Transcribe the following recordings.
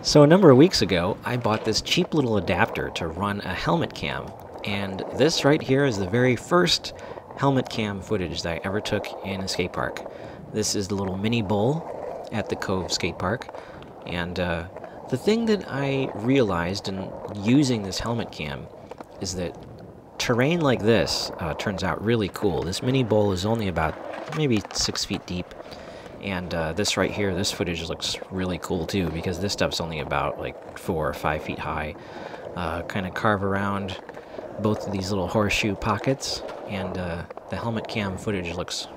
So a number of weeks ago, I bought this cheap little adapter to run a helmet cam, and this right here is the very first helmet cam footage that I ever took in a skate park. This is the little mini bowl at the Cove Skatepark, and the thing that I realized in using this helmet cam is that terrain like this turns out really cool. This mini bowl is only about maybe 6 feet deep. And this right here, this footage looks really cool too, because this stuff's only about like 4 or 5 feet high. Kind of carve around both of these little horseshoe pockets, and the helmet cam footage looks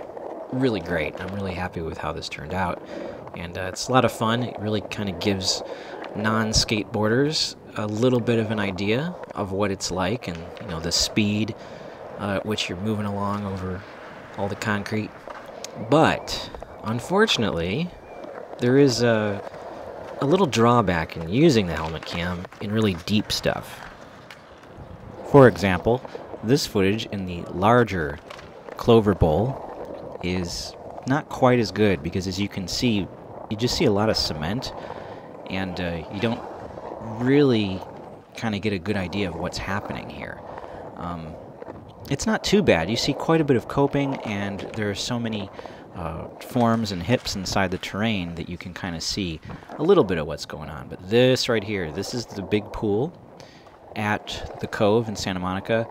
really great. I'm really happy with how this turned out, and it's a lot of fun. It really kind of gives non-skateboarders a little bit of an idea of what it's like, and the speed at which you're moving along over all the concrete. But unfortunately, there is a little drawback in using the helmet cam in really deep stuff. For example, this footage in the larger Clover Bowl is not quite as good because, as you can see, you just see a lot of cement, and you don't really kind of get a good idea of what's happening here. It's not too bad. You see quite a bit of coping, and there are so many forms and hips inside the terrain that you can kind of see a little bit of what's going on. But this right here, this is the big pool at the Cove in Santa Monica,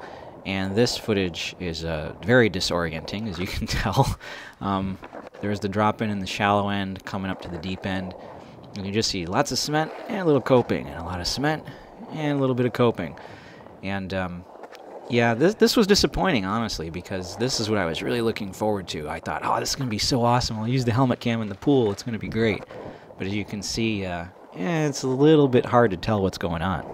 and this footage is very disorienting, as you can tell. There's the drop-in in the shallow end coming up to the deep end, and you just see lots of cement and a little coping, and a lot of cement and a little bit of coping. And yeah, this was disappointing, honestly, because this is what I was really looking forward to. I thought, oh, this is going to be so awesome. I'll use the helmet cam in the pool. It's going to be great. But as you can see, it's a little bit hard to tell what's going on.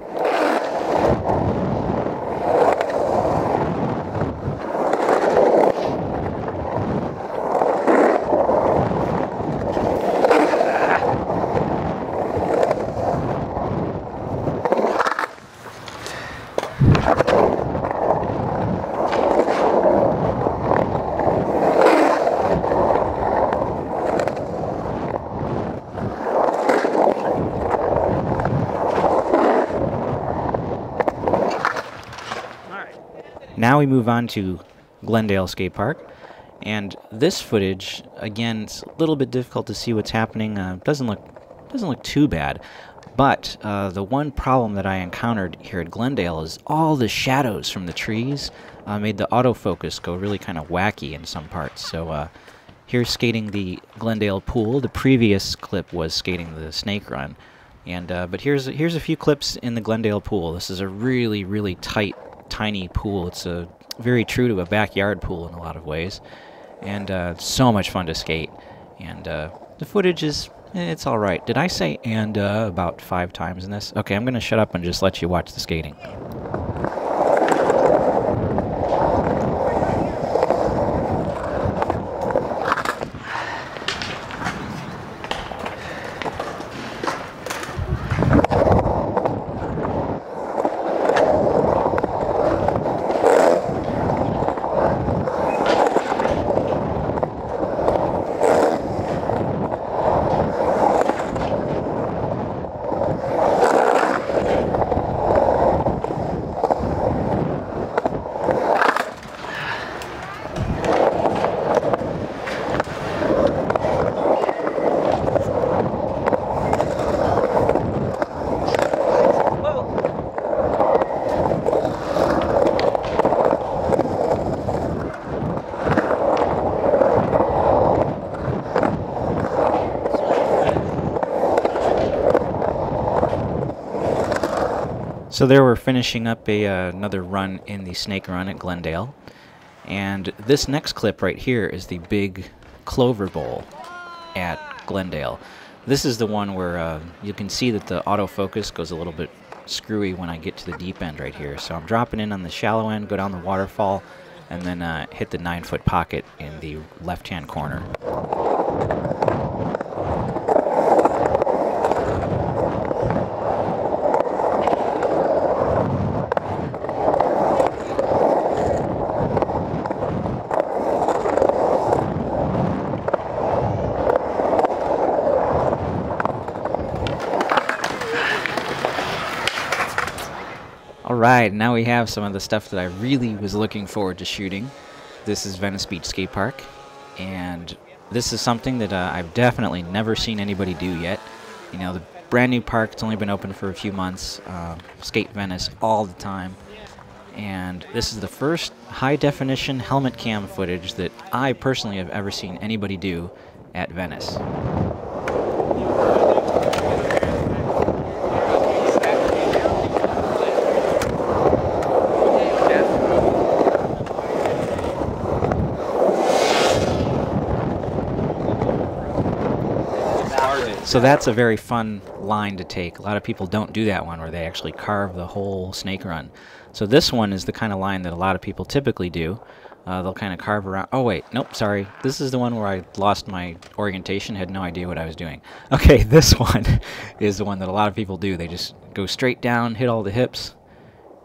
Now we move on to Glendale Skatepark, and this footage, again, it's a little bit difficult to see what's happening. Doesn't look too bad, but the one problem that I encountered here at Glendale is all the shadows from the trees made the autofocus go really kind of wacky in some parts. So here's skating the Glendale pool. The previous clip was skating the snake run, and but here's a few clips in the Glendale pool. This is a really tight, tiny pool. It's very true to a backyard pool in a lot of ways, and so much fun to skate. And the footage is, it's all right. Did I say "and" about 5 times in this? Okay, I'm gonna shut up and just let you watch the skating. So there we're finishing up another run in the snake run at Glendale, and this next clip right here is the big Clover Bowl at Glendale. This is the one where you can see that the autofocus goes a little bit screwy when I get to the deep end right here. So I'm dropping in on the shallow end, go down the waterfall, and then hit the 9-foot pocket in the left-hand corner. Alright, now we have some of the stuff that I really was looking forward to shooting. This is Venice Beach Skatepark, and this is something that I've definitely never seen anybody do yet. You know, the brand new park, it's only been open for a few months, skate Venice all the time. And this is the first high-definition helmet cam footage that I personally have ever seen anybody do at Venice. So that's a very fun line to take. A lot of people don't do that one where they actually carve the whole snake run. So this one is the kind of line that a lot of people typically do. They'll kind of carve around. Oh wait, nope, sorry. This is the one where I lost my orientation, had no idea what I was doing. Okay, this one is the one that a lot of people do. They just go straight down, hit all the hips,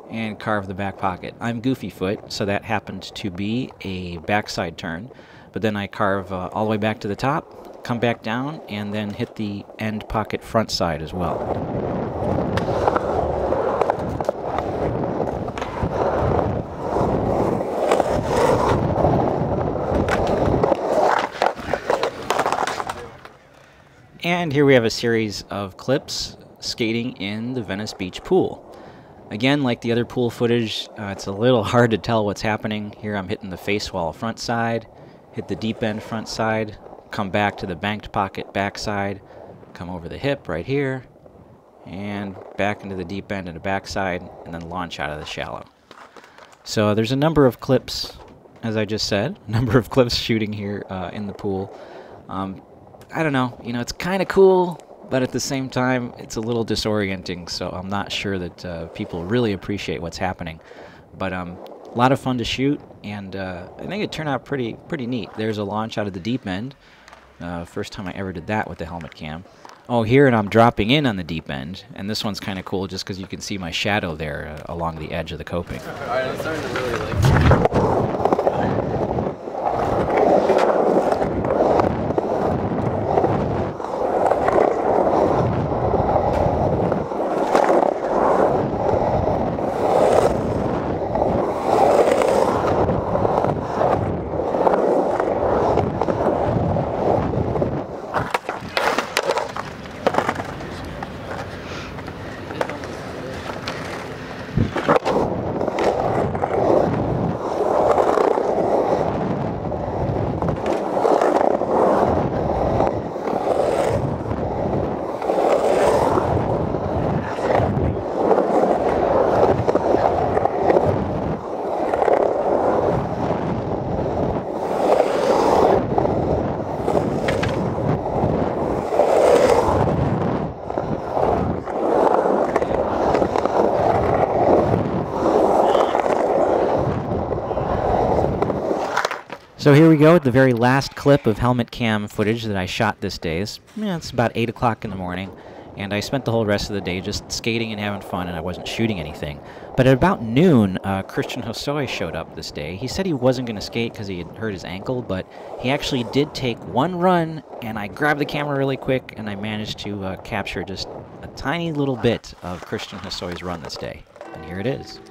and carve the back pocket. I'm goofy foot, so that happened to be a backside turn. But then I carve all the way back to the top, come back down, and then hit the end pocket front side as well. And here we have a series of clips skating in the Venice Beach pool. Again, like the other pool footage, it's a little hard to tell what's happening. Here I'm hitting the face wall front side, hit the deep end front side, come back to the banked pocket back side, come over the hip right here, and back into the deep end and the back side, and then launch out of the shallow. So there's a number of clips, as I just said, a number of clips shooting here in the pool. I don't know, you know, it's kind of cool, but at the same time, it's a little disorienting, so I'm not sure that people really appreciate what's happening. But a lot of fun to shoot, and I think it turned out pretty neat. There's a launch out of the deep end. First time I ever did that with the helmet cam. Oh, here, and I'm dropping in on the deep end, and this one's kind of cool just because you can see my shadow there along the edge of the coping. Alright, I'm starting to really like. So here we go with the very last clip of helmet cam footage that I shot this day. It's about 8 o'clock in the morning, and I spent the whole rest of the day just skating and having fun, and I wasn't shooting anything. But at about noon, Christian Hosoi showed up this day. He said he wasn't going to skate because he had hurt his ankle, but he actually did take one run, and I grabbed the camera really quick, and I managed to capture just a tiny little bit of Christian Hosoi's run this day. And here it is.